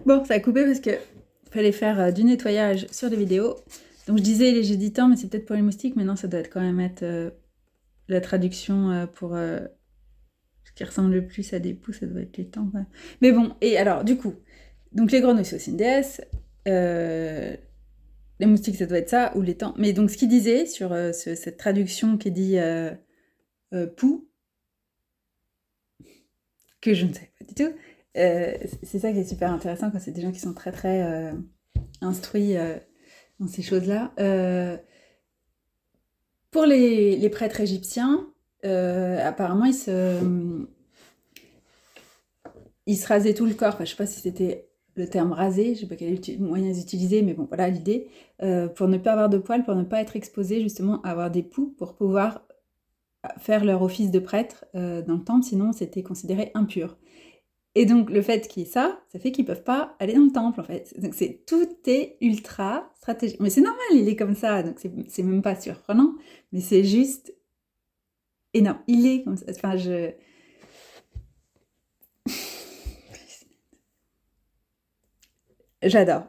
Bon, ça a coupé parce que fallait faire du nettoyage sur les vidéos. Donc je disais les jeux du temps, mais c'est peut-être pour les moustiques. Maintenant, ça doit quand même être la traduction pour ce qui ressemble le plus à des poux, ça doit être les temps. Ouais. Mais bon, et alors, du coup, donc les grenouilles, c'est aussi une déesse. Les moustiques, ça doit être ça, ou les temps. Mais donc, ce qu'il disait sur cette traduction qui dit poux, que je ne sais pas du tout, c'est ça qui est super intéressant quand c'est des gens qui sont très, très instruits dans ces choses-là. Pour les prêtres égyptiens, apparemment, ils se rasaient tout le corps. Enfin, je ne sais pas si c'était le terme raser, je ne sais pas quel moyen ils utilisaient, mais bon, voilà l'idée. Pour ne pas avoir de poils, pour ne pas être exposés justement à avoir des poux, pour pouvoir faire leur office de prêtre dans le temple, sinon c'était considéré impur. Et donc le fait qu'il y ait ça, ça fait qu'ils peuvent pas aller dans le temple en fait. Donc tout est ultra stratégique. Mais c'est normal, il est comme ça, donc c'est même pas surprenant, mais c'est juste énorme. Il est comme ça. Enfin, j'adore.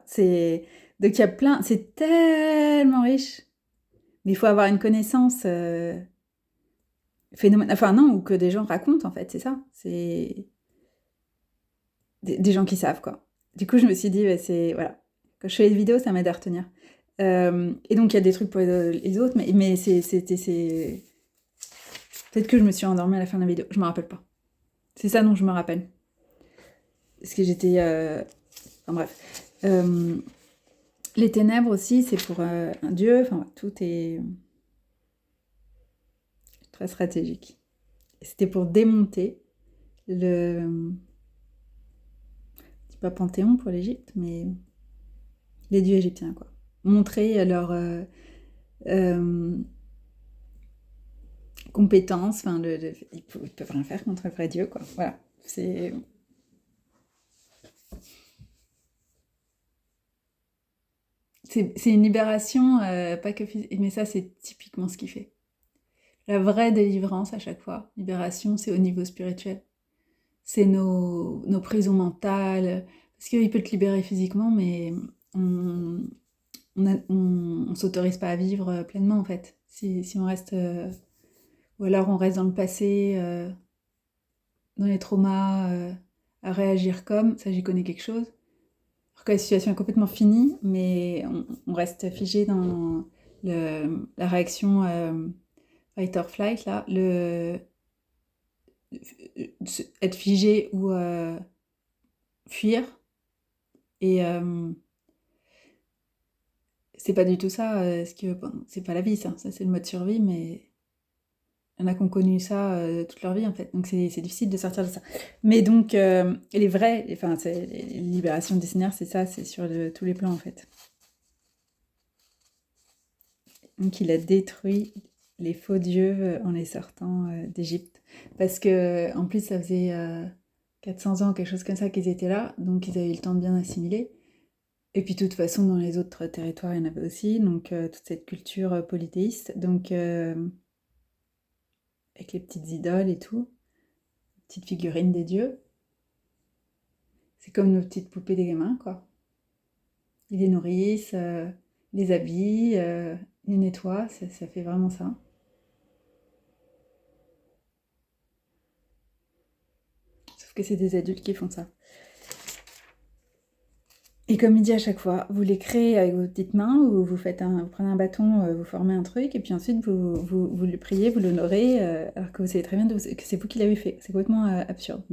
Donc il y a plein, c'est tellement riche, mais il faut avoir une connaissance phénoménale. Enfin non, ou que des gens racontent en fait, c'est ça. C'est des gens qui savent quoi. Du coup, je me suis dit, bah, c'est voilà. Quand je fais les vidéos, ça m'aide à retenir. Et donc il y a des trucs pour les autres, mais c'est peut-être que je me suis endormie à la fin de la vidéo. Je me rappelle pas. C'est ça dont je me rappelle. Parce que j'étais. Enfin bref. Les ténèbres aussi, c'est pour un dieu. Enfin, tout est très stratégique. C'était pour démonter le. C'est pas Panthéon pour l'Égypte, mais les dieux égyptiens, quoi. Montrer leur compétence. Enfin, ils peuvent rien faire contre le vrai dieu, quoi. Voilà. C'est une libération, pas que physique, mais ça, c'est typiquement ce qu'il fait. La vraie délivrance à chaque fois, libération, c'est au niveau spirituel. C'est nos prisons mentales. Parce qu'il peut te libérer physiquement, mais on s'autorise pas à vivre pleinement, en fait. Si on reste. Ou alors on reste dans le passé, dans les traumas, à réagir comme. Ça, j'y connais quelque chose. Alors que la situation est complètement finie, mais on reste figé dans la réaction fight or flight, là. Être figé ou fuir. Et c'est pas du tout ça, bon, c'est pas la vie, ça c'est le mode survie, mais il y en a qui ont connu ça toute leur vie en fait, donc c'est difficile de sortir de ça. Mais donc, les vrais, enfin, les libérations des seigneurs, c'est ça, c'est sur tous les plans en fait. Donc il a détruit les faux dieux en les sortant d'Égypte. Parce que en plus, ça faisait 400 ans, quelque chose comme ça, qu'ils étaient là, donc ils avaient eu le temps de bien assimiler. Et puis de toute façon, dans les autres territoires, il y en avait aussi, donc toute cette culture polythéiste, donc avec les petites idoles et tout, petites figurines des dieux. C'est comme nos petites poupées des gamins, quoi. Ils les nourrissent, les habillent, les nettoient, ça fait vraiment ça. Sauf que c'est des adultes qui font ça. Et comme il dit à chaque fois, vous les créez avec vos petites mains, ou vous prenez un bâton, vous formez un truc, et puis ensuite vous le priez, vous l'honorez, alors que vous savez très bien que c'est vous qui l'avez fait. C'est complètement absurde.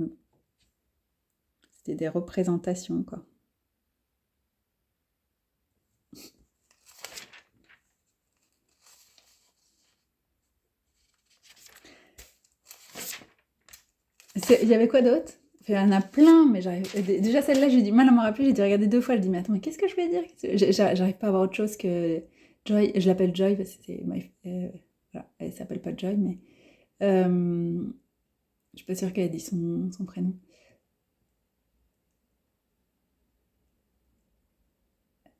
C'était des représentations, quoi. Il y avait quoi d'autre? Il y en a plein, mais déjà celle-là, j'ai du mal à me rappeler, j'ai dû regarder 2 fois, je dis, mais attends, mais qu'est-ce que je vais dire? J'arrive pas à voir autre chose que Joy. Je l'appelle Joy parce que voilà, elle s'appelle pas Joy, mais je suis pas sûre qu'elle ait dit son prénom.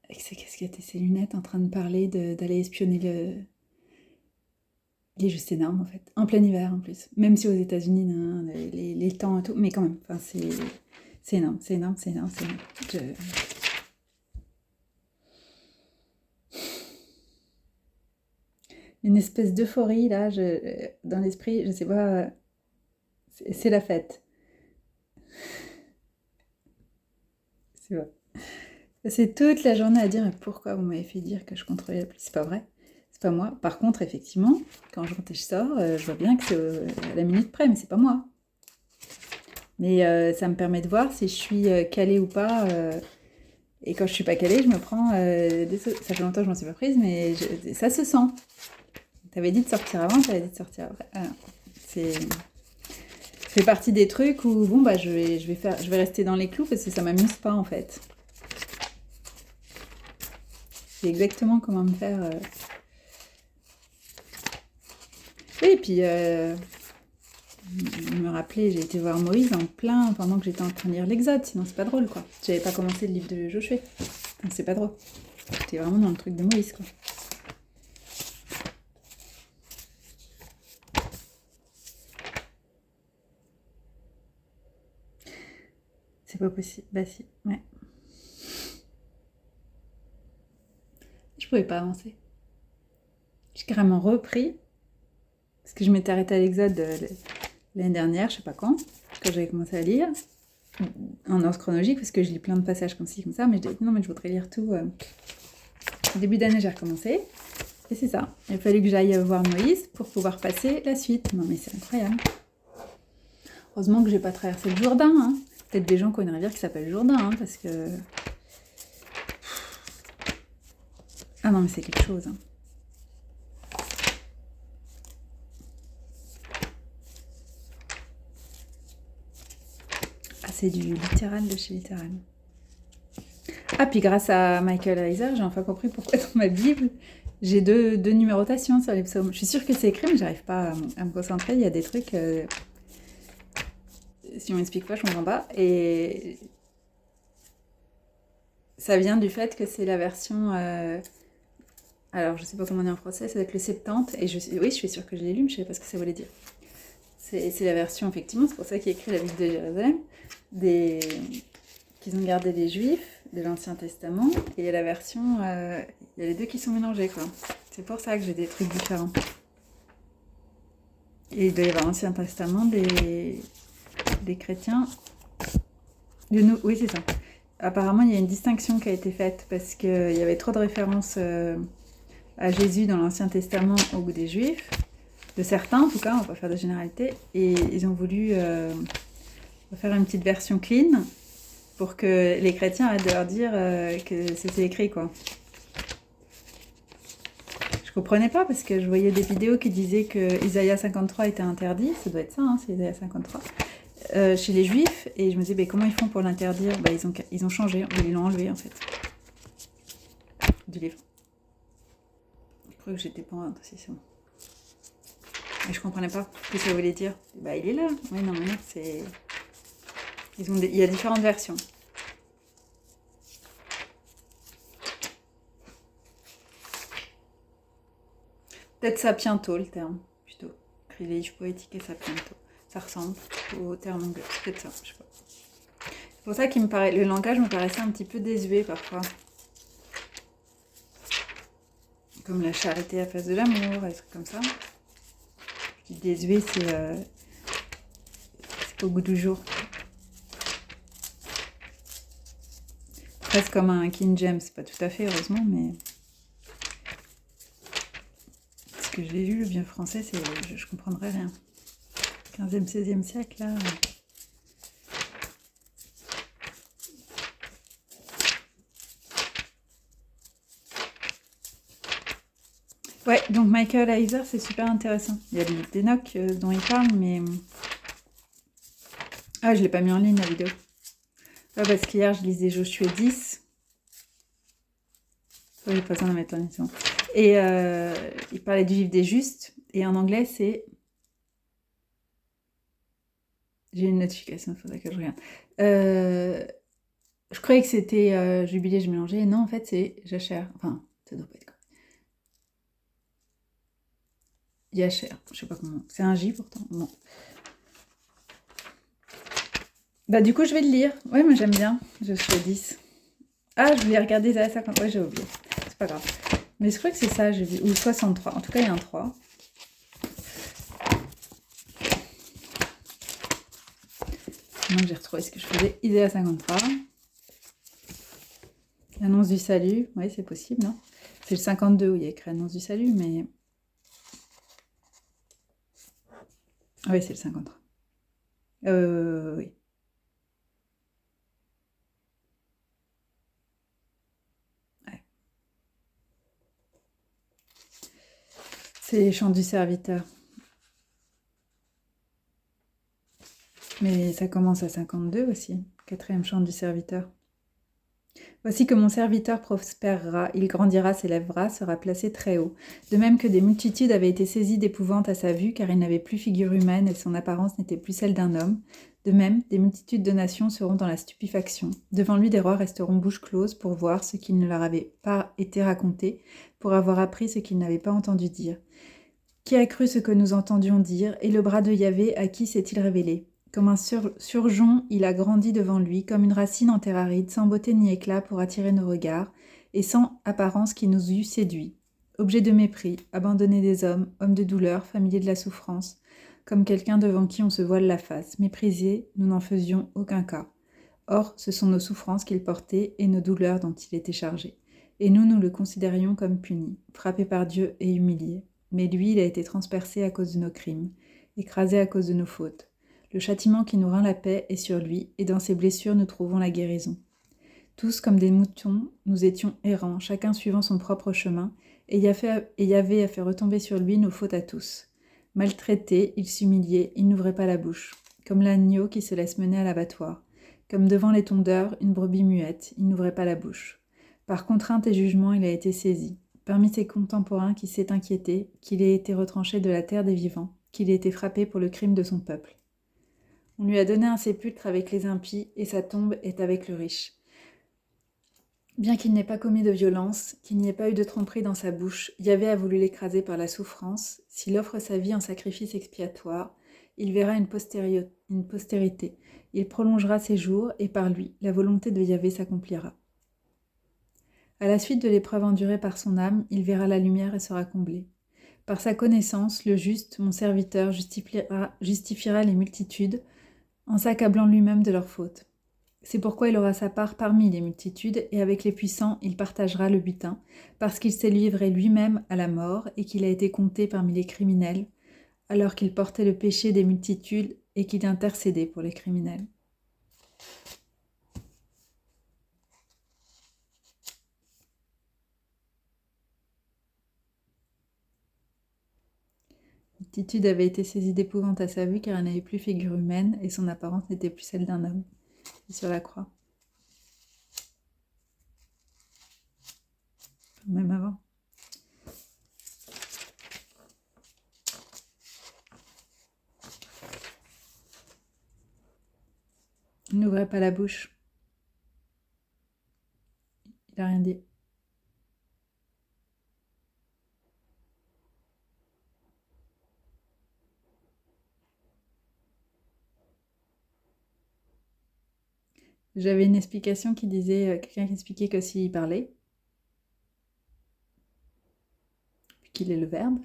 Qu'est-ce qu'il y a ses lunettes en train de parler d'aller espionner Il est juste énorme en fait. En plein hiver en plus. Même si aux États-Unis, les temps et tout, mais quand même, enfin, C'est énorme, c'est énorme, c'est énorme, c'est énorme. Une espèce d'euphorie, là, dans l'esprit, je sais pas, c'est la fête. C'est vrai. C'est toute la journée à dire mais pourquoi vous m'avez fait dire que je contrôlais la pluie. C'est pas vrai. C'est pas moi. Par contre, effectivement, quand je rentre et je sors, je vois bien que c'est à la minute près, mais c'est pas moi. Mais ça me permet de voir si je suis calée ou pas. Et quand je suis pas calée, je me prends ça fait longtemps que je m'en suis pas prise, mais ça se sent. T'avais dit de sortir avant, t'avais dit de sortir après. Ah, ça fait partie des trucs où bon bah je vais rester dans les clous parce que ça m'amuse pas en fait. C'est exactement comment me faire. Oui, et puis me rappeler, j'ai été voir Moïse en plein pendant que j'étais en train de lire l'Exode, sinon c'est pas drôle quoi. J'avais pas commencé le livre de Josué, donc c'est pas drôle. J'étais vraiment dans le truc de Moïse quoi. C'est pas possible, bah si, ouais. Je pouvais pas avancer. J'ai carrément repris, parce que je m'étais arrêtée à l'Exode l'année dernière, je sais pas quand j'avais commencé à lire, en ordre chronologique, parce que je lis plein de passages comme ci, comme ça, mais je disais non, mais je voudrais lire tout. Début d'année, j'ai recommencé, et c'est ça. Il a fallu que j'aille voir Moïse pour pouvoir passer la suite. Non, mais c'est incroyable. Heureusement que j'ai pas traversé le Jourdain, hein. Peut-être des gens qui ont une rivière qui s'appelle Jourdain, hein, parce que... Ah non, mais c'est quelque chose, hein. C'est du littéral de chez littéral. Ah, puis grâce à Michael Heiser, j'ai enfin compris pourquoi dans ma Bible, j'ai deux numérotations sur les psaumes. Je suis sûre que c'est écrit, mais j'arrive pas à me concentrer. Il y a des trucs... si on m'explique pas, je comprends pas. Et ça vient du fait que c'est la version... alors, je sais pas comment on dit en français, ça doit être le 70. Et oui, je suis sûre que je l'ai lu, mais je sais pas ce que ça voulait dire. C'est la version, effectivement, c'est pour ça qu'il y a écrit la Bible de Jérusalem, qu'ils ont gardé les Juifs de l'Ancien Testament, et il y a la version, il y a les deux qui sont mélangés, quoi. C'est pour ça que j'ai des trucs différents. Et il doit y avoir l'Ancien Testament des chrétiens. Oui, c'est ça. Apparemment, il y a une distinction qui a été faite, parce qu'il y avait trop de références à Jésus dans l'Ancien Testament au goût des Juifs, de certains en tout cas, on va pas faire de généralité, et ils ont voulu faire une petite version clean pour que les chrétiens arrêtent de leur dire que c'était écrit quoi. Je comprenais pas parce que je voyais des vidéos qui disaient que Isaïe 53 était interdit, ça doit être ça, hein, c'est Isaïe 53, chez les Juifs, et je me disais bah, comment ils font pour l'interdire, bah, ils ont changé, ils l'ont enlevé en fait du livre. Je crois que j'étais pas en introduction. Et je comprenais pas ce que ça voulait dire. Bah il est là. Oui non mais non, c'est... Il y a différentes versions. Peut-être sapiento le terme, plutôt. Écrit les livres poétiques et sapiento. Ça ressemble au terme anglais. Peut-être ça, je sais pas. C'est pour ça que le langage me paraissait un petit peu désuet parfois. Comme la charité à face de l'amour, des trucs comme ça. Je dis désuet, c'est pas au goût du jour. Presque comme un King James, pas tout à fait heureusement, mais... Parce que je l'ai lu, le vieux français, je comprendrais rien. 15e, 16e siècle, là... Ouais, donc Michael Heiser, c'est super intéressant. Il y a le livre d'Enoch dont il parle, mais... Ah, je l'ai pas mis en ligne, la vidéo. Ouais, parce qu'hier, je lisais Josué 10. Ouais, j'ai pas besoin de mettre en ligne. Et il parlait du livre des justes. Et en anglais, c'est... J'ai une notification, il faudrait que je regarde. Je croyais que c'était Jubilé, je mélangeais. Non, en fait, c'est Jacher. Enfin, ça doit pas être quoi. Yacher, je sais pas comment. C'est un J pourtant. Non. Bah du coup, je vais le lire. Ouais, moi j'aime bien. Je suis à 10. Ah, je voulais regarder Isaiah 50. Ouais, j'ai oublié. C'est pas grave. Mais je crois que c'est ça, j'ai vu. Ou 63. En tout cas, il y a un 3. Donc j'ai retrouvé ce que je faisais. Isaiah 53. Annonce du salut. Oui, c'est possible, non? C'est le 52 où il y a écrit annonce du salut, mais... Oui, c'est le 53. Oui. Ouais. C'est les chants du serviteur. Mais ça commence à 52 aussi. Quatrième chant du serviteur. Voici que mon serviteur prospérera, il grandira, s'élèvera, sera placé très haut. De même que des multitudes avaient été saisies d'épouvante à sa vue, car il n'avait plus figure humaine et son apparence n'était plus celle d'un homme. De même, des multitudes de nations seront dans la stupéfaction. Devant lui, des rois resteront bouche close pour voir ce qui ne leur avait pas été raconté, pour avoir appris ce qu'ils n'avaient pas entendu dire. Qui a cru ce que nous entendions dire, et le bras de Yahvé à qui s'est-il révélé? Comme un surgeon, il a grandi devant lui, comme une racine en terre aride, sans beauté ni éclat pour attirer nos regards, et sans apparence qui nous eût séduits. Objet de mépris, abandonné des hommes, homme de douleur, familier de la souffrance, comme quelqu'un devant qui on se voile la face. Méprisé, nous n'en faisions aucun cas. Or, ce sont nos souffrances qu'il portait et nos douleurs dont il était chargé. Et nous le considérions comme puni, frappé par Dieu et humilié. Mais lui, il a été transpercé à cause de nos crimes, écrasé à cause de nos fautes. Le châtiment qui nous rend la paix est sur lui, et dans ses blessures nous trouvons la guérison. Tous comme des moutons, nous étions errants, chacun suivant son propre chemin, et Yahvé a fait retomber sur lui nos fautes à tous. Maltraité, il s'humiliait, il n'ouvrait pas la bouche, comme l'agneau qui se laisse mener à l'abattoir. Comme devant les tondeurs, une brebis muette, il n'ouvrait pas la bouche. Par contrainte et jugement, il a été saisi. Parmi ses contemporains qui s'est inquiété, qu'il ait été retranché de la terre des vivants, qu'il ait été frappé pour le crime de son peuple. On lui a donné un sépulcre avec les impies, et sa tombe est avec le riche. Bien qu'il n'ait pas commis de violence, qu'il n'y ait pas eu de tromperie dans sa bouche, Yahvé a voulu l'écraser par la souffrance. S'il offre sa vie en sacrifice expiatoire, il verra une postérité. Il prolongera ses jours, et par lui, la volonté de Yahvé s'accomplira. À la suite de l'épreuve endurée par son âme, il verra la lumière et sera comblé. Par sa connaissance, le juste, mon serviteur, justifiera les multitudes, en s'accablant lui-même de leurs fautes. C'est pourquoi il aura sa part parmi les multitudes, et avec les puissants il partagera le butin, parce qu'il s'est livré lui-même à la mort, et qu'il a été compté parmi les criminels, alors qu'il portait le péché des multitudes, et qu'il intercédait pour les criminels. La multitude avait été saisie d'épouvante à sa vue, car elle n'avait plus figure humaine, et son apparence n'était plus celle d'un homme. Et sur la croix. Même avant. Il n'ouvrait pas la bouche. Il n'a rien dit. J'avais une explication qui disait, quelqu'un qui expliquait que s'il parlait, puis qu'il est le verbe,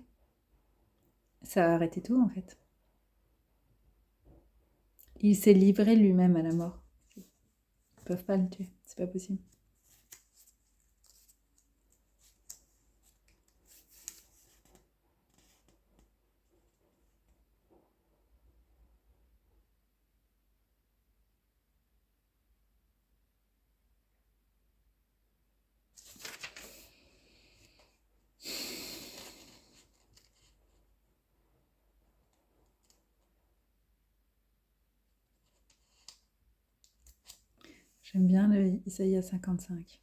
ça arrêtait tout en fait. Il s'est livré lui-même à la mort. Ils ne peuvent pas le tuer, c'est pas possible. J'aime bien le Isaïe 55.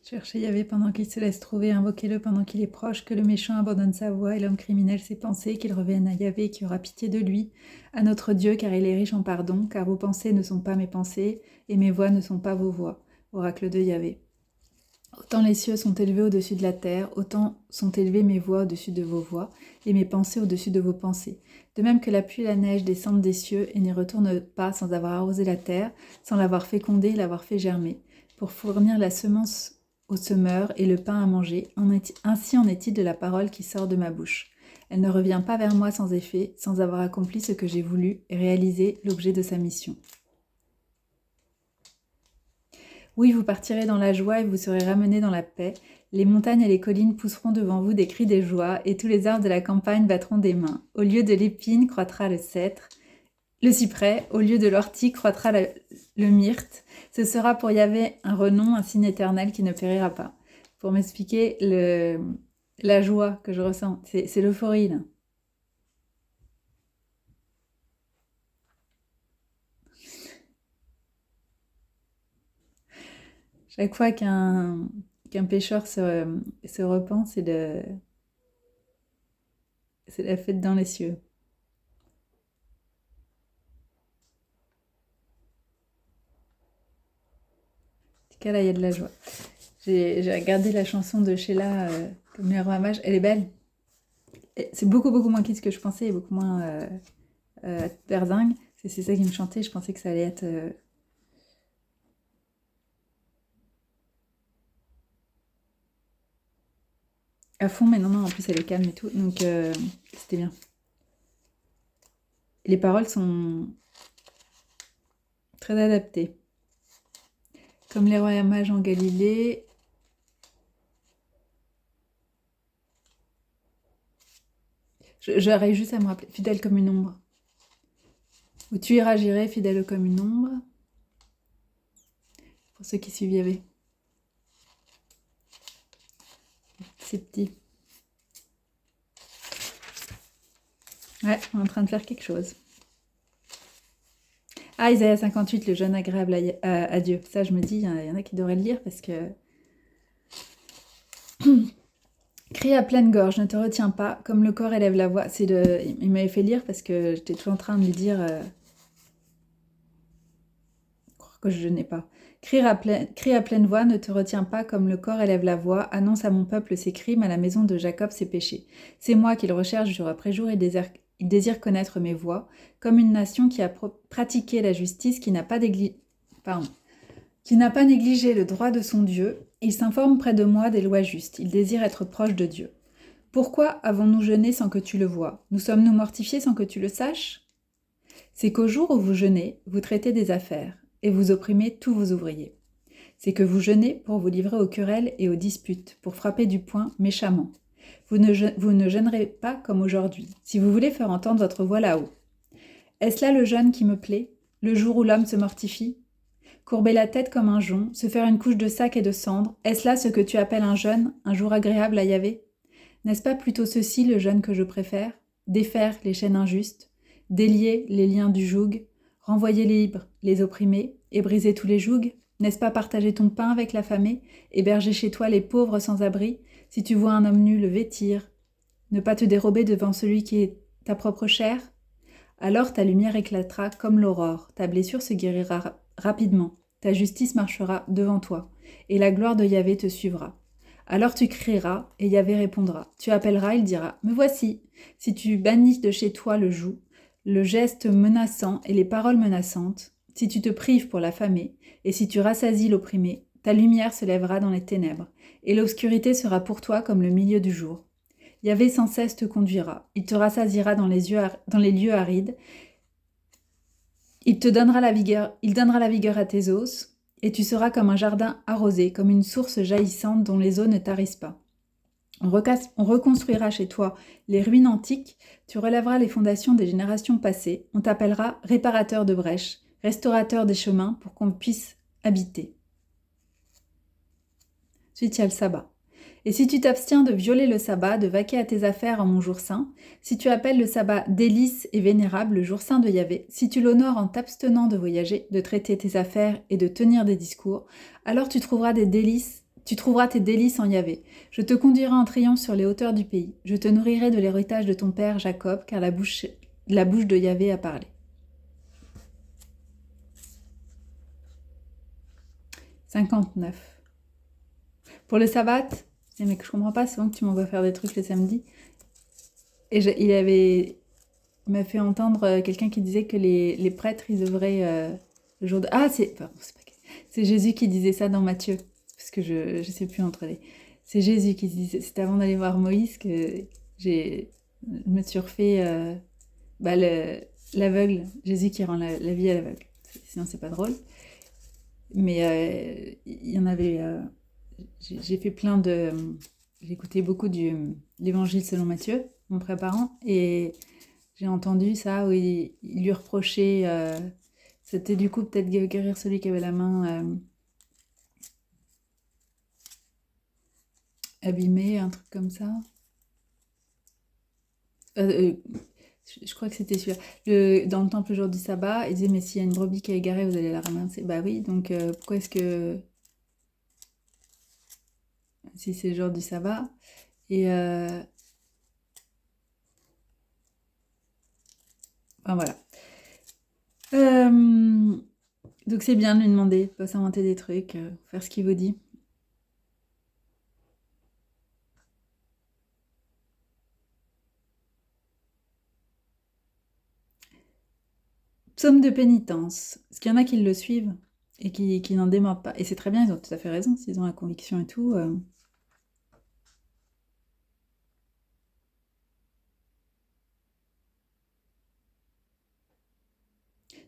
Cherchez Yahvé pendant qu'il se laisse trouver, invoquez-le pendant qu'il est proche, que le méchant abandonne sa voie et l'homme criminel ses pensées, qu'il revienne à Yahvé qui aura pitié de lui, à notre Dieu car il est riche en pardon, car vos pensées ne sont pas mes pensées et mes voies ne sont pas vos voies. Oracle de Yahvé. Autant les cieux sont élevés au-dessus de la terre, autant sont élevées mes voix au-dessus de vos voix, et mes pensées au-dessus de vos pensées. De même que la pluie et la neige descendent des cieux et n'y retournent pas sans avoir arrosé la terre, sans l'avoir fécondée et l'avoir fait germer, pour fournir la semence au semeur et le pain à manger, ainsi en est-il de la parole qui sort de ma bouche. Elle ne revient pas vers moi sans effet, sans avoir accompli ce que j'ai voulu et réalisé l'objet de sa mission. Oui, vous partirez dans la joie et vous serez ramenés dans la paix. Les montagnes et les collines pousseront devant vous des cris de joie, et tous les arbres de la campagne battront des mains. Au lieu de l'épine croîtra le cèdre, le cyprès, au lieu de l'ortie croîtra le myrte. Ce sera pour Yahvé un renom, un signe éternel qui ne périra pas. Pour m'expliquer la joie que je ressens, c'est l'euphorie là. Chaque fois qu'un pécheur se repent, c'est la fête dans les cieux. En tout cas, là, il y a de la joie. J'ai regardé la chanson de Sheila, comme le roi mage. Elle est belle. C'est beaucoup, beaucoup moins kids que je pensais, et beaucoup moins berzingue. C'est ça qui me chantait. Je pensais que ça allait être à fond, mais non, en plus, elle est calme et tout. Donc, c'était bien. Les paroles sont très adaptées. Comme les rois mages en Galilée. J'arrive juste à me rappeler. Fidèle comme une ombre. Où tu iras, j'irai, fidèle comme une ombre. Pour ceux qui suivent Yahvé. C'est petit. Ouais, on est en train de faire quelque chose. Ah, Isaïe 58, le jeune agréable à Dieu. Ça, je me dis, il y en a qui devraient le lire parce que... Crie à pleine gorge, ne te retiens pas, comme le corps élève la voix. Il m'avait fait lire parce que j'étais tout en train de lui dire... croire que je n'ai pas. Crie à pleine voix, ne te retiens pas, comme le corps élève la voix. Annonce à mon peuple ses crimes, à la maison de Jacob ses péchés. C'est moi qu'il recherche jour après jour, il désire connaître mes voies, comme une nation qui a pratiqué la justice, qui n'a pas négligé le droit de son Dieu. Il s'informe près de moi des lois justes. Il désire être proche de Dieu. Pourquoi avons-nous jeûné sans que tu le vois? Nous sommes-nous mortifiés sans que tu le saches? C'est qu'au jour où vous jeûnez, vous traitez des affaires, et vous opprimez tous vos ouvriers. C'est que vous jeûnez pour vous livrer aux querelles et aux disputes, pour frapper du poing méchamment. Vous ne jeûnerez pas comme aujourd'hui, si vous voulez faire entendre votre voix là-haut. Est-ce là le jeûne qui me plaît, le jour où l'homme se mortifie? Courber la tête comme un jonc, se faire une couche de sac et de cendres, est-ce là ce que tu appelles un jeûne, un jour agréable à Yahvé? N'est-ce pas plutôt ceci le jeûne que je préfère? Défaire les chaînes injustes, délier les liens du joug, renvoyer libres les opprimés et briser tous les jougs? N'est-ce pas partager ton pain avec l'affamé, héberger chez toi les pauvres sans abri? Si tu vois un homme nu, le vêtir, ne pas te dérober devant celui qui est ta propre chair? Alors ta lumière éclatera comme l'aurore, ta blessure se guérira rapidement, ta justice marchera devant toi, et la gloire de Yahvé te suivra. Alors tu crieras, et Yahvé répondra. Tu appelleras, il dira, me voici. Si tu bannis de chez toi le joug, le geste menaçant et les paroles menaçantes, si tu te prives pour l'affamer, et si tu rassasies l'opprimé, ta lumière se lèvera dans les ténèbres, et l'obscurité sera pour toi comme le milieu du jour. Yahvé sans cesse te conduira, il te rassasiera dans les lieux arides, il donnera la vigueur à tes os, et tu seras comme un jardin arrosé, comme une source jaillissante dont les eaux ne tarissent pas. On reconstruira chez toi les ruines antiques, tu relèveras les fondations des générations passées, on t'appellera réparateur de brèches, restaurateur des chemins pour qu'on puisse habiter. Ensuite, il y a le sabbat. Et si tu t'abstiens de violer le sabbat, de vaquer à tes affaires en mon jour saint, si tu appelles le sabbat délice et vénérable, le jour saint de Yahvé, si tu l'honores en t'abstenant de voyager, de traiter tes affaires et de tenir des discours, alors tu trouveras tes délices en Yahvé. Je te conduirai en triomphe sur les hauteurs du pays. Je te nourrirai de l'héritage de ton père Jacob, car la bouche de Yahvé a parlé. 59. Pour le sabbat, je dis, mais je comprends pas, souvent que tu m'envoies faire des trucs le samedi. Et il m'a fait entendre quelqu'un qui disait que les prêtres, ils devraient le jour de... Ah, pardon, c'est Jésus qui disait ça dans Matthieu, parce que je sais plus entre les... C'est Jésus qui disait, c'était avant d'aller voir Moïse que je me suis refait l'aveugle, Jésus qui rend la vie à l'aveugle. Sinon, c'est pas drôle. Mais il y en avait... j'ai fait plein de... J'ai écouté beaucoup l'Évangile selon Matthieu, en me préparant, et j'ai entendu ça où il lui reprochait... c'était du coup peut-être guérir celui qui avait la main abîmée, un truc comme ça. Je crois que c'était celui-là. Dans le temple le jour du sabbat, il disait, mais s'il y a une brebis qui est égarée, vous allez la ramasser. Bah oui, donc pourquoi est-ce que... Si c'est le jour du sabbat. Et... Enfin voilà. Donc c'est bien de lui demander, pas s'inventer des trucs, faire ce qu'il vous dit. Psaume de pénitence. Parce qu'il y en a qui le suivent et qui n'en démordent pas. Et c'est très bien, ils ont tout à fait raison, s'ils ont la conviction et tout.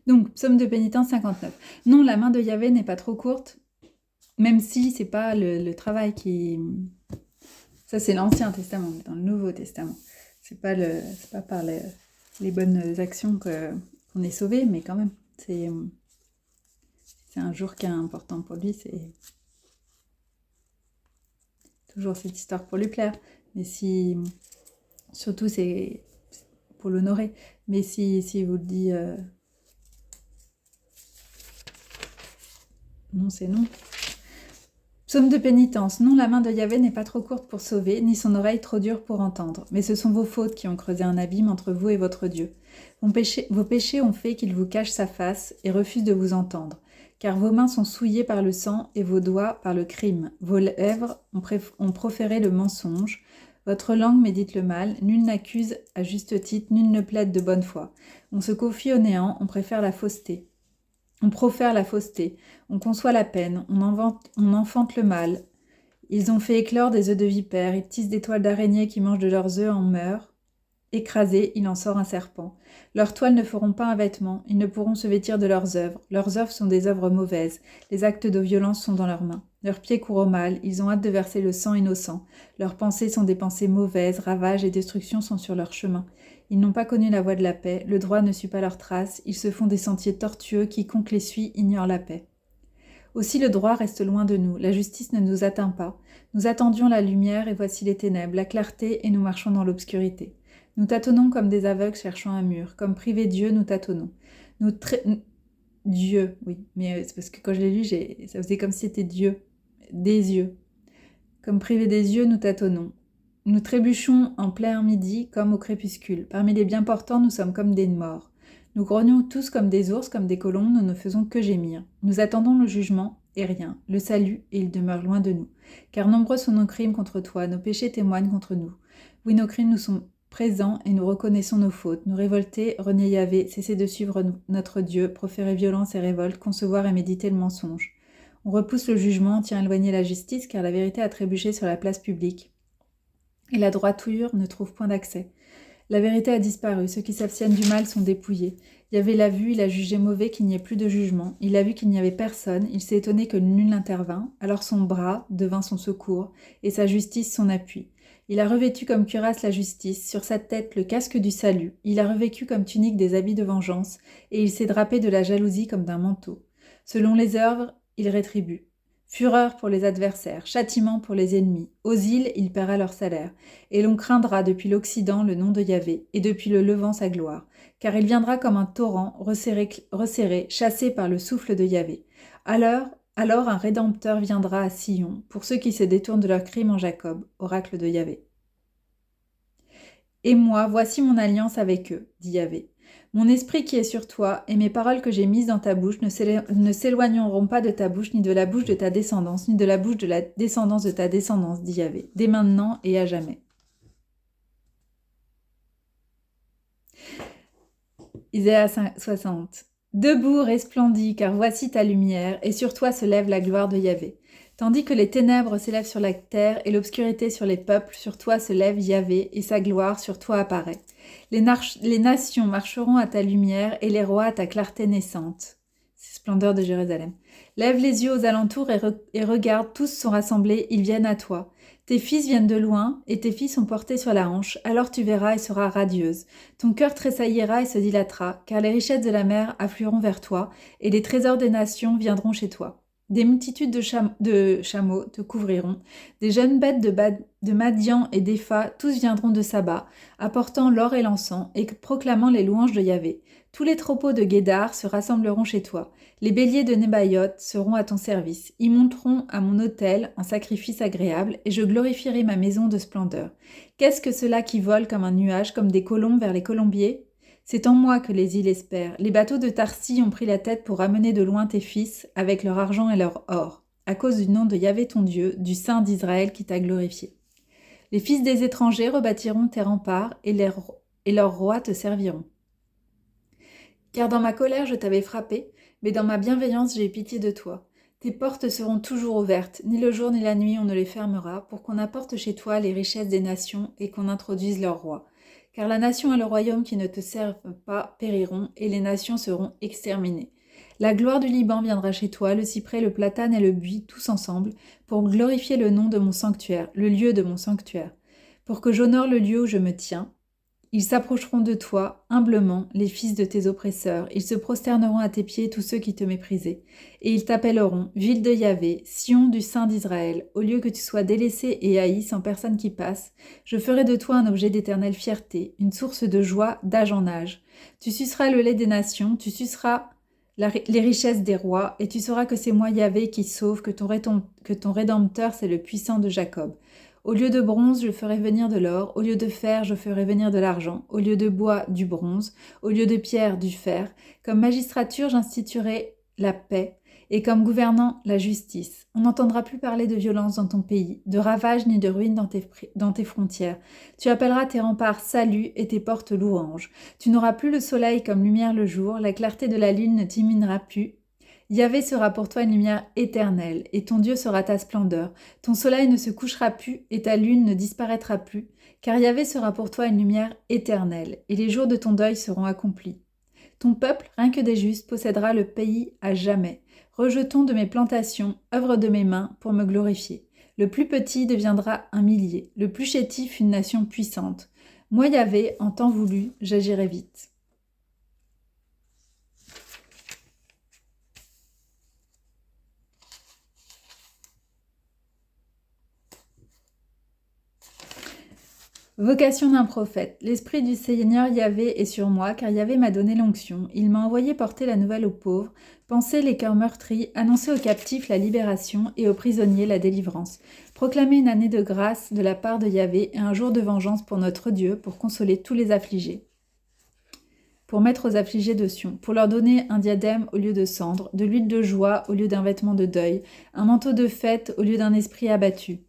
Donc, psaume de pénitence 59. Non, la main de Yahvé n'est pas trop courte, même si c'est pas le travail qui... Ça, c'est l'Ancien Testament, mais dans le Nouveau Testament. C'est pas par les bonnes actions qu'on est sauvé, mais quand même, c'est un jour qui est important pour lui, c'est toujours cette histoire pour lui plaire. Mais si... Surtout, c'est pour l'honorer. Mais si vous le dit... Non, c'est non. Psaume de pénitence. Non, la main de Yahvé n'est pas trop courte pour sauver, ni son oreille trop dure pour entendre. Mais ce sont vos fautes qui ont creusé un abîme entre vous et votre Dieu. Vos péchés ont fait qu'il vous cache sa face et refuse de vous entendre. Car vos mains sont souillées par le sang et vos doigts par le crime. Vos lèvres ont proféré le mensonge. Votre langue médite le mal. Nul n'accuse à juste titre, nul ne plaide de bonne foi. On se confie au néant, on préfère la fausseté. On profère la fausseté, on conçoit la peine, on enfante le mal. Ils ont fait éclore des œufs de vipère, ils tissent des toiles d'araignées qui mangent de leurs œufs en meurent. Écrasés, il en sort un serpent. Leurs toiles ne feront pas un vêtement, ils ne pourront se vêtir de leurs œuvres. Leurs œuvres sont des œuvres mauvaises, les actes de violence sont dans leurs mains. Leurs pieds courent au mal, ils ont hâte de verser le sang innocent. Leurs pensées sont des pensées mauvaises, ravages et destruction sont sur leur chemin. Ils n'ont pas connu la voie de la paix, le droit ne suit pas leurs traces, ils se font des sentiers tortueux, quiconque les suit ignore la paix. Aussi le droit reste loin de nous, la justice ne nous atteint pas. Nous attendions la lumière et voici les ténèbres, la clarté et nous marchons dans l'obscurité. Nous tâtonnons comme des aveugles cherchant un mur, comme privés Dieu nous tâtonnons. Dieu, oui, mais c'est parce que quand je l'ai lu, ça faisait comme si c'était Dieu, des yeux. Comme privés des yeux, nous tâtonnons. Nous trébuchons en plein midi comme au crépuscule. Parmi les bien portants, nous sommes comme des morts. Nous grognons tous comme des ours, comme des colombes, nous ne faisons que gémir. Nous attendons le jugement, et rien, le salut, et il demeure loin de nous. Car nombreux sont nos crimes contre toi, nos péchés témoignent contre nous. Oui, nos crimes nous sont présents, et nous reconnaissons nos fautes. Nous révolter, renier Yahvé, cesser de suivre notre Dieu, proférer violence et révolte, concevoir et méditer le mensonge. On repousse le jugement, tient éloigner la justice, car la vérité a trébuché sur la place publique. Et la droiture ne trouve point d'accès. La vérité a disparu, ceux qui s'abstiennent du mal sont dépouillés. Yahvé l'a vu, il a jugé mauvais qu'il n'y ait plus de jugement, il a vu qu'il n'y avait personne, il s'est étonné que nul n'intervint, alors son bras devint son secours, et sa justice son appui. Il a revêtu comme cuirasse la justice, sur sa tête le casque du salut, il a revêtu comme tunique des habits de vengeance, et il s'est drapé de la jalousie comme d'un manteau. Selon les œuvres, il rétribue. Fureur pour les adversaires, châtiment pour les ennemis. Aux îles, il paiera leur salaire. Et l'on craindra depuis l'Occident le nom de Yahvé, et depuis le Levant sa gloire. Car il viendra comme un torrent, resserré, chassé par le souffle de Yahvé. Alors un Rédempteur viendra à Sion, pour ceux qui se détournent de leurs crimes en Jacob, oracle de Yahvé. Et moi, voici mon alliance avec eux, dit Yahvé. Mon esprit qui est sur toi et mes paroles que j'ai mises dans ta bouche ne s'éloigneront pas de ta bouche, ni de la bouche de ta descendance, ni de la bouche de la descendance de ta descendance, dit Yahvé, dès maintenant et à jamais. Isaïe 60. Debout, resplendis, car voici ta lumière, et sur toi se lève la gloire de Yahvé. Tandis que les ténèbres s'élèvent sur la terre et l'obscurité sur les peuples, sur toi se lève Yahvé, et sa gloire sur toi apparaît. Les nations marcheront à ta lumière, et les rois à ta clarté naissante. C'est splendeur de Jérusalem. Lève les yeux aux alentours et regarde, tous sont rassemblés, ils viennent à toi. Tes fils viennent de loin, et tes filles sont portés sur la hanche, alors tu verras et seras radieuse. Ton cœur tressaillira et se dilatera, car les richesses de la mer afflueront vers toi, et les trésors des nations viendront chez toi. Des multitudes de chameaux te couvriront, des jeunes bêtes de Madian et d'Épha, tous viendront de Saba, apportant l'or et l'encens, et proclamant les louanges de Yahvé. Tous les troupeaux de Guédar se rassembleront chez toi. Les béliers de Nebaïoth seront à ton service. Ils monteront à mon autel en sacrifice agréable, et je glorifierai ma maison de splendeur. Qu'est-ce que cela qui vole comme un nuage, comme des colombes vers les colombiers ? C'est en moi que les îles espèrent. Les bateaux de Tarsis ont pris la tête pour ramener de loin tes fils, avec leur argent et leur or, à cause du nom de Yahvé ton Dieu, du Saint d'Israël qui t'a glorifié. Les fils des étrangers rebâtiront tes remparts, et leurs rois te serviront. Car dans ma colère je t'avais frappé, mais dans ma bienveillance j'ai eu pitié de toi. Tes portes seront toujours ouvertes, ni le jour ni la nuit on ne les fermera, pour qu'on apporte chez toi les richesses des nations et qu'on introduise leurs rois. Car la nation et le royaume qui ne te servent pas périront, et les nations seront exterminées. La gloire du Liban viendra chez toi, le cyprès, le platane et le buis, tous ensemble, pour glorifier le nom de mon sanctuaire, le lieu de mon sanctuaire, pour que j'honore le lieu où je me tiens. Ils s'approcheront de toi, humblement, les fils de tes oppresseurs. Ils se prosterneront à tes pieds, tous ceux qui te méprisaient. Et ils t'appelleront, ville de Yahvé, Sion du Saint d'Israël. Au lieu que tu sois délaissé et haï sans personne qui passe, je ferai de toi un objet d'éternelle fierté, une source de joie d'âge en âge. Tu suceras le lait des nations, tu suceras les richesses des rois, et tu sauras que c'est moi Yahvé qui sauve, que ton Rédempteur c'est le puissant de Jacob. Au lieu de bronze, je ferai venir de l'or, au lieu de fer, je ferai venir de l'argent, au lieu de bois, du bronze, au lieu de pierre, du fer. Comme magistrature, j'instituerai la paix, et comme gouvernant, la justice. On n'entendra plus parler de violence dans ton pays, de ravages ni de ruines dans tes frontières. Tu appelleras tes remparts salut et tes portes louange. Tu n'auras plus le soleil comme lumière le jour, la clarté de la lune ne t'illuminera plus. Yahvé sera pour toi une lumière éternelle, et ton Dieu sera ta splendeur. Ton soleil ne se couchera plus, et ta lune ne disparaîtra plus, car Yahvé sera pour toi une lumière éternelle, et les jours de ton deuil seront accomplis. Ton peuple, rien que des justes, possédera le pays à jamais. Rejetons de mes plantations, œuvre de mes mains, pour me glorifier. Le plus petit deviendra un millier, le plus chétif une nation puissante. Moi, Yahvé, en temps voulu, j'agirai vite. Vocation d'un prophète. L'esprit du Seigneur Yahvé est sur moi, car Yahvé m'a donné l'onction. Il m'a envoyé porter la nouvelle aux pauvres, panser les cœurs meurtris, annoncer aux captifs la libération et aux prisonniers la délivrance. Proclamer une année de grâce de la part de Yahvé et un jour de vengeance pour notre Dieu, pour consoler tous les affligés. Pour mettre aux affligés de Sion, pour leur donner un diadème au lieu de cendre, de l'huile de joie au lieu d'un vêtement de deuil, un manteau de fête au lieu d'un esprit abattu.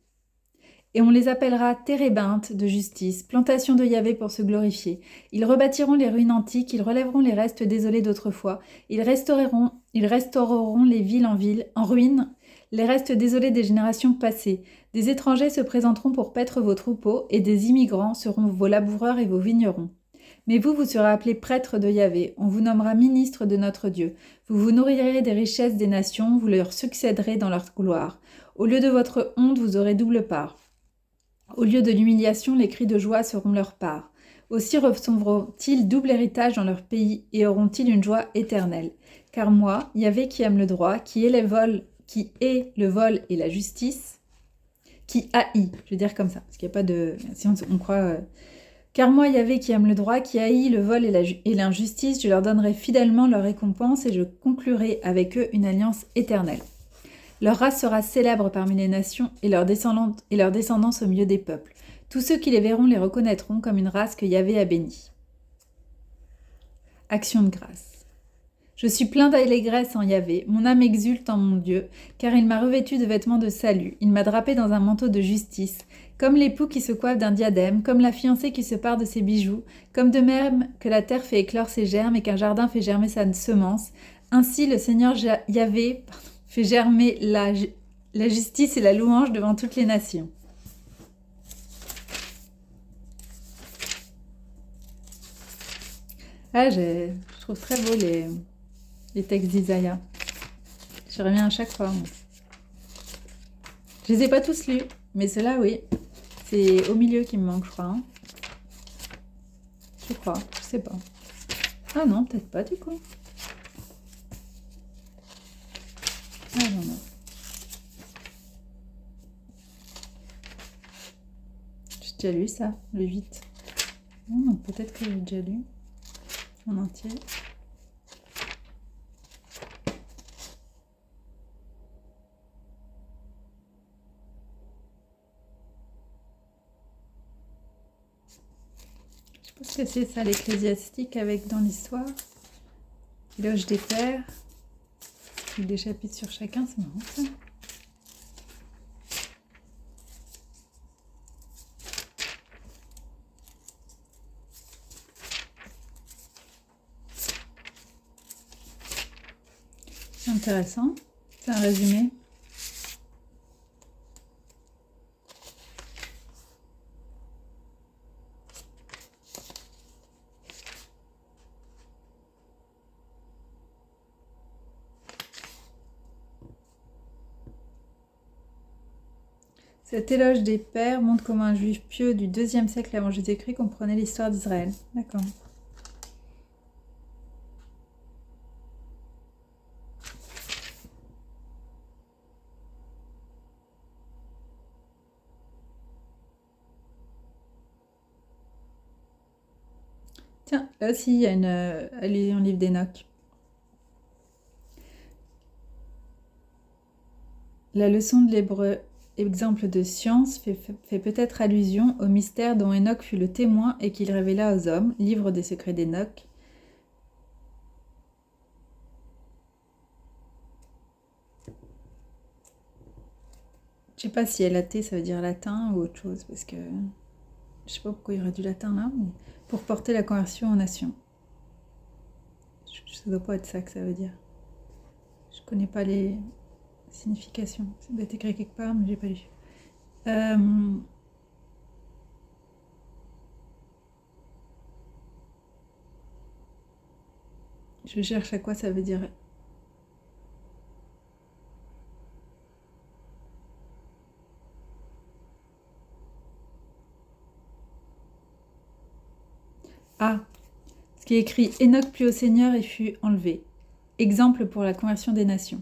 Et on les appellera térébintes de justice, plantation de Yahvé pour se glorifier. Ils rebâtiront les ruines antiques, ils relèveront les restes désolés d'autrefois, ils restaureront les villes en ruine, les restes désolés des générations passées. Des étrangers se présenteront pour paître vos troupeaux, et des immigrants seront vos laboureurs et vos vignerons. Mais vous serez appelés prêtres de Yahvé, on vous nommera ministre de notre Dieu. Vous vous nourrirez des richesses des nations, vous leur succéderez dans leur gloire. Au lieu de votre honte, vous aurez double part. Au lieu de l'humiliation, les cris de joie seront leur part. Aussi recevront-ils double héritage dans leur pays et auront-ils une joie éternelle. Car moi, Yahvé qui aime le droit, qui est le vol et la justice, qui haït, je vais dire comme ça, parce qu'il n'y a pas de... Si on croit... Car moi, Yahvé qui aime le droit, qui haït le vol et l'injustice, je leur donnerai fidèlement leur récompense et je conclurai avec eux une alliance éternelle. Leur race sera célèbre parmi les nations et leur descendance au milieu des peuples. Tous ceux qui les verront les reconnaîtront comme une race que Yahvé a bénie. Action de grâce. Je suis plein d'allégresse en Yahvé, mon âme exulte en mon Dieu, car il m'a revêtu de vêtements de salut, il m'a drapé dans un manteau de justice, comme l'époux qui se coiffe d'un diadème, comme la fiancée qui se pare de ses bijoux, comme de même que la terre fait éclore ses germes et qu'un jardin fait germer sa semence, ainsi le Seigneur Yahvé fait germer la justice et la louange devant toutes les nations. Ah, je trouve très beau les textes d'Isaïa. Je reviens à chaque fois. Moi. Je les ai pas tous lus, mais ceux-là, oui. C'est au milieu qui me manque, je crois. Hein. Je crois, je sais pas. Ah non, peut-être pas du coup. Ah non, non. J'ai déjà lu ça, le 8. Non, peut-être que j'ai déjà lu en entier. Je pense que c'est ça l'ecclésiastique avec dans l'histoire. L'éloge des pères. Des chapitres sur chacun, c'est marrant ça. C'est intéressant. C'est un résumé. Cet éloge des pères montre comment un juif pieux du IIe siècle avant Jésus-Christ comprenait l'histoire d'Israël. D'accord. Tiens, là aussi, il y a une allusion au livre d'Enoch. La leçon de l'hébreu, exemple de science, fait peut-être allusion au mystère dont Enoch fut le témoin et qu'il révéla aux hommes, livre des secrets d'Enoch. Je sais pas si LAT ça veut dire latin ou autre chose, parce que je sais pas pourquoi il y aurait du latin là, mais pour porter la conversion aux nations. Ça doit pas être ça que ça veut dire. Je connais pas les significations. Ça doit être écrit quelque part, mais j'ai pas lu. Je cherche à quoi ça veut dire. Ah, ce qui est écrit Enoch plut au Seigneur et fut enlevé. Exemple pour la conversion des nations.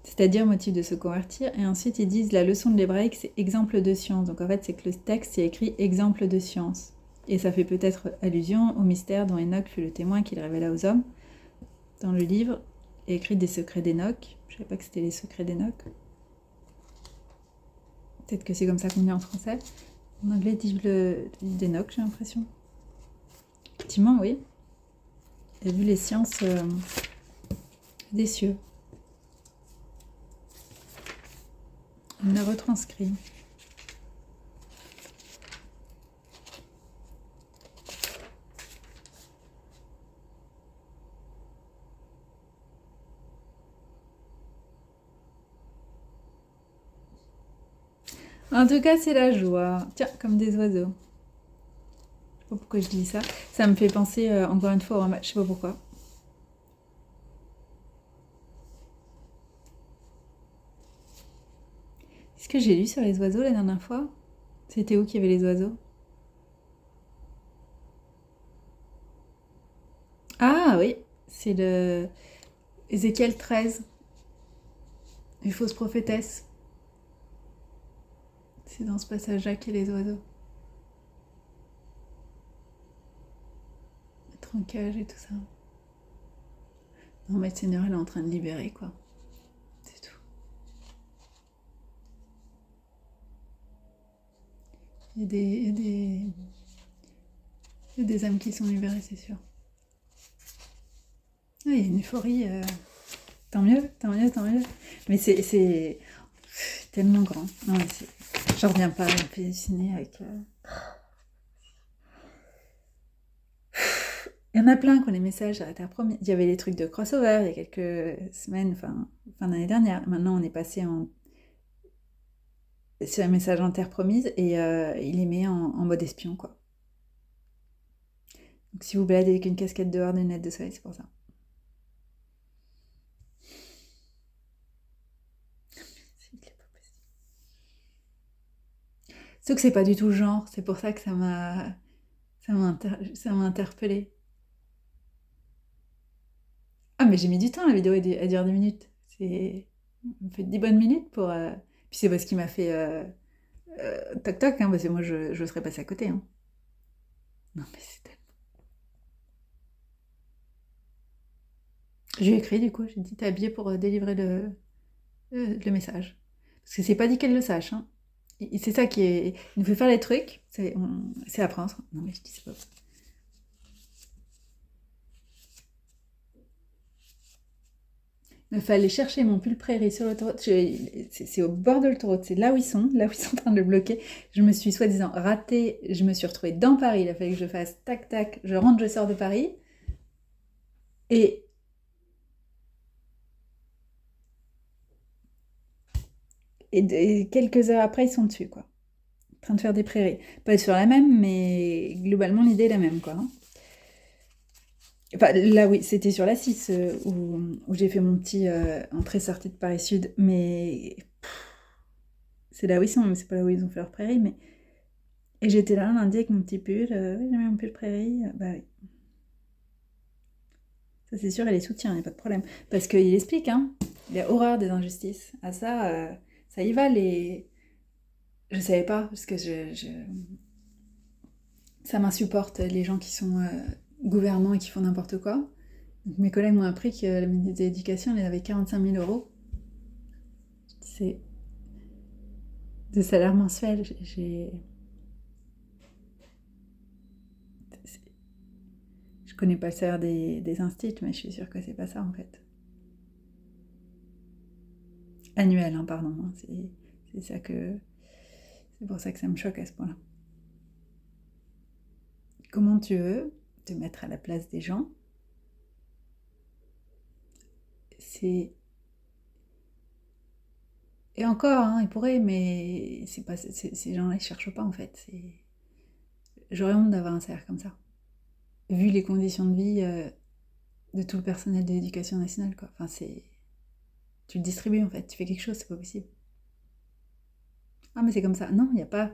C'est-à-dire motif de se convertir. Et ensuite, ils disent la leçon de l'hébraïque, c'est exemple de science. Donc en fait, c'est que le texte est écrit exemple de science. Et ça fait peut-être allusion au mystère dont Enoch fut le témoin qu'il révéla aux hommes. Dans le livre, est écrit des secrets d'Enoch. Je ne savais pas que c'était les secrets d'Enoch. Peut-être que c'est comme ça qu'on dit en français. En anglais, dit le livre d'Enoch, j'ai l'impression. Effectivement, oui. Il a vu les sciences des cieux. Il l'a retranscrit. En tout cas, c'est la joie. Tiens, comme des oiseaux. Je sais pas pourquoi je dis ça. Ça me fait penser, encore une fois, au match. Je sais pas pourquoi. Est-ce que j'ai lu sur les oiseaux la dernière fois? C'était où qu'il y avait les oiseaux? Ah oui, c'est le Ézéchiel 13. Les fausses prophétesses. C'est dans ce passage-là qu'il y a les oiseaux. Être en cage et tout ça. Non mais le Seigneur, il est en train de libérer, quoi. C'est tout. Il y a des âmes qui sont libérées, c'est sûr. il y a une euphorie. Tant mieux, tant mieux, tant mieux. Mais c'est tellement grand. Non, mais j'en reviens pas à me dessiner avec. Il y en a plein qui ont les messages à Terre promise. Il y avait les trucs de crossover il y a quelques semaines, fin d'année dernière. Maintenant, on est passé sur un message en Terre promise et il les met en mode espion, quoi. Donc si vous baladez avec une casquette dehors, des lunettes de soleil, c'est pour ça. Sauf que c'est pas du tout le genre, c'est pour ça que ça m'a interpellée. Ah, mais j'ai mis du temps, la vidéo elle dure 10 minutes. On fait 10 bonnes minutes pour. Puis c'est parce qu'il m'a fait toc toc, hein, parce que moi je serais passée à côté. Hein. Non, mais c'est tellement. Je lui ai écrit du coup, j'ai dit t'es habillée pour délivrer le message. Parce que c'est pas dit qu'elle le sache. Hein. C'est ça qui est. Il nous fait faire les trucs, c'est apprendre. Non, mais je dis c'est pas. Il fallait chercher mon pull prairie sur l'autoroute. C'est au bord de l'autoroute, c'est là où ils sont en train de le bloquer. Je me suis soi-disant ratée, je me suis retrouvée dans Paris. Il a fallu que je fasse tac tac, je rentre, je sors de Paris. Et quelques heures après, ils sont dessus, quoi. En train de faire des prairies. Pas sur la même, mais globalement, l'idée est la même, quoi. Enfin, là, oui, c'était sur la 6 où j'ai fait mon petit entrée-sortie de Paris-Sud, mais c'est là où ils sont, mais c'est pas là où ils ont fait leur prairie, mais... Et j'étais là lundi avec mon petit pull, oui, j'ai mis mon pull prairie, bah oui. Ça, c'est sûr, elle les soutient, il n'y a pas de problème. Parce qu'il explique, hein, il a horreur des injustices. Ah ça y va, les... Je savais pas, parce que ça m'insupporte, les gens qui sont gouvernants et qui font n'importe quoi. Donc, mes collègues m'ont appris que la ministre de l'Éducation, elle avait 45 000 euros. C'est de salaire mensuel. Je connais pas le salaire des instituts, mais je suis sûre que c'est pas ça, en fait. Annuel, hein, pardon. Hein, c'est ça que... C'est pour ça que ça me choque à ce point-là. Comment tu veux te mettre à la place des gens? C'est... Et encore, hein, ils pourraient, mais c'est pas, ces gens-là, ils cherchent pas, en fait. J'aurais honte d'avoir un salaire comme ça. Vu les conditions de vie de tout le personnel de l'éducation nationale, quoi. Enfin, c'est... Tu le distribues, en fait. Tu fais quelque chose, c'est pas possible. Ah, mais c'est comme ça. Non, il n'y a pas...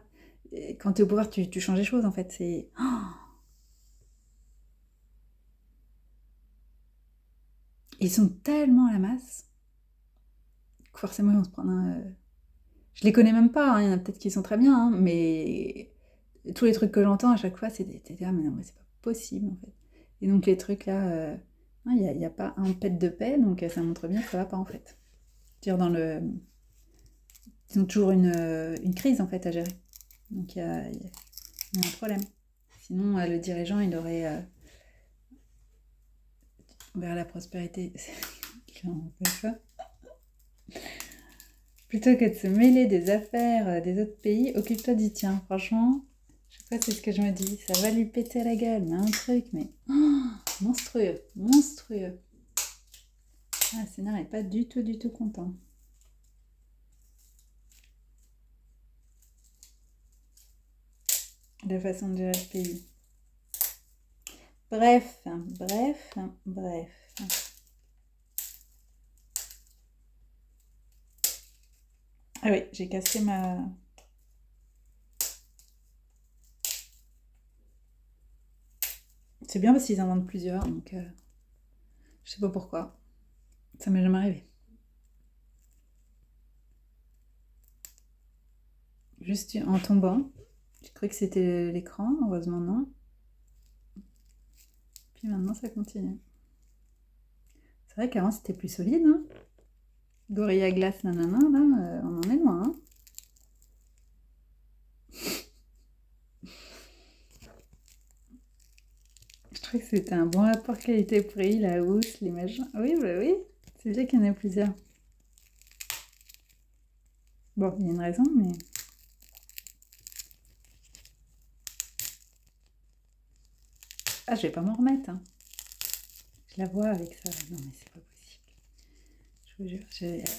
Quand tu es au pouvoir, tu changes les choses, en fait. C'est... Oh, ils sont tellement à la masse que forcément, ils vont se prendre un... Je les connais même pas, hein. Il y en a peut-être qui sont très bien, hein, mais tous les trucs que j'entends à chaque fois, c'est des... Ah, mais non, mais c'est pas possible, en fait. Et donc, les trucs là... Il n'y a pas un pet de paix, donc ça montre bien que ça va pas, en fait. Dire dans le... Ils ont toujours une crise, en fait, à gérer. Donc, il y a un problème. Sinon, le dirigeant, il aurait... vers la prospérité. Comment on fait ça? Plutôt que de se mêler des affaires des autres pays, occupe-toi du tien. Franchement, je sais pas, c'est ce que je me dis. Ça va lui péter la gueule, mais un truc, mais... Oh, monstrueux, monstrueux. Ah, Sénat n'est pas du tout content. La façon de gérer le pays. Bref. Ah oui, j'ai cassé ma... C'est bien parce qu'ils en vendent plusieurs, donc je sais pas pourquoi. Ça m'est jamais arrivé. Juste en tombant. J'ai cru que c'était l'écran, heureusement non. Puis maintenant ça continue. C'est vrai qu'avant c'était plus solide, hein. Gorilla Glass, nanana, là, on en est loin, hein. Je crois que c'était un bon rapport qualité-prix, la housse, les machins. Oui, bah oui, c'est bien qu'il y en ait plusieurs. Bon, il y a une raison, mais... Ah, je vais pas m'en remettre, hein. Je la vois avec ça. Non, mais c'est pas possible. Je vous jure,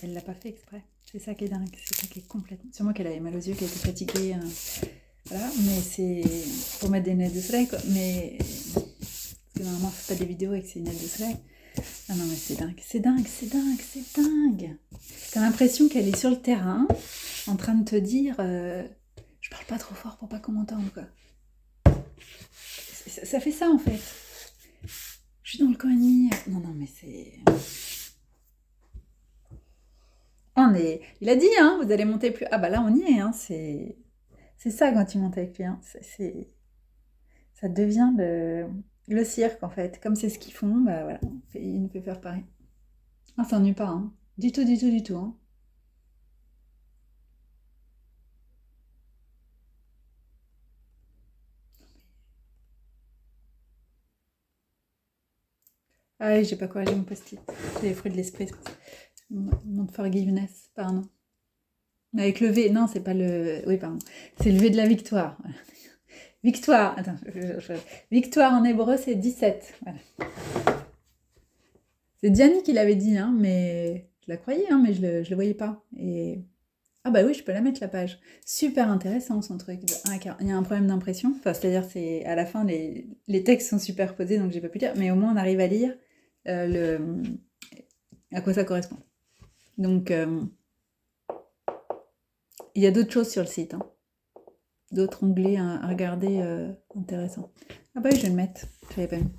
elle l'a pas fait exprès. C'est ça qui est dingue, c'est ça qui est complètement... Sûrement qu'elle avait mal aux yeux, qu'elle était fatiguée, hein. Voilà, mais c'est pour mettre des lunettes de soleil, quoi. Mais... Parce que normalement, on fait pas des vidéos avec ses lunettes de soleil. Ah non, mais c'est dingue, c'est dingue, c'est dingue, c'est dingue. T'as l'impression qu'elle est sur le terrain, en train de te dire je parle pas trop fort pour pas qu'on m'entende, quoi. Ça fait ça, en fait. Je suis dans le coin et demi. Non, non, mais c'est... On est... Il a dit, hein, vous allez monter plus... Ah bah là, on y est, hein, c'est... C'est ça quand tu montes avec lui, hein. Ça devient le cirque, en fait. Comme c'est ce qu'ils font, bah voilà, il nous fait faire pareil. Ah, ça s'ennuie pas, hein. Du tout, du tout, du tout, hein. Ah oui, j'ai pas corrigé mon post-it. C'est les fruits de l'esprit. Mon forgiveness, pardon. Avec le V, non, c'est pas le... Oui, pardon. C'est le V de la victoire. Voilà. Victoire, attends. Victoire en hébreu, c'est 17. Voilà. C'est Gianni qui l'avait dit, hein, mais je la croyais, hein, mais je le voyais pas. Et... Ah bah oui, je peux la mettre, la page. Super intéressant, son truc. Il y a un problème d'impression. Enfin, c'est-à-dire, c'est à la fin, les textes sont superposés, donc j'ai pas pu lire. Mais au moins, on arrive à lire à quoi ça correspond. Donc, il y a d'autres choses sur le site, hein. D'autres onglets à regarder intéressants. Ah bah oui, je vais le mettre. Je l'avais pas mis.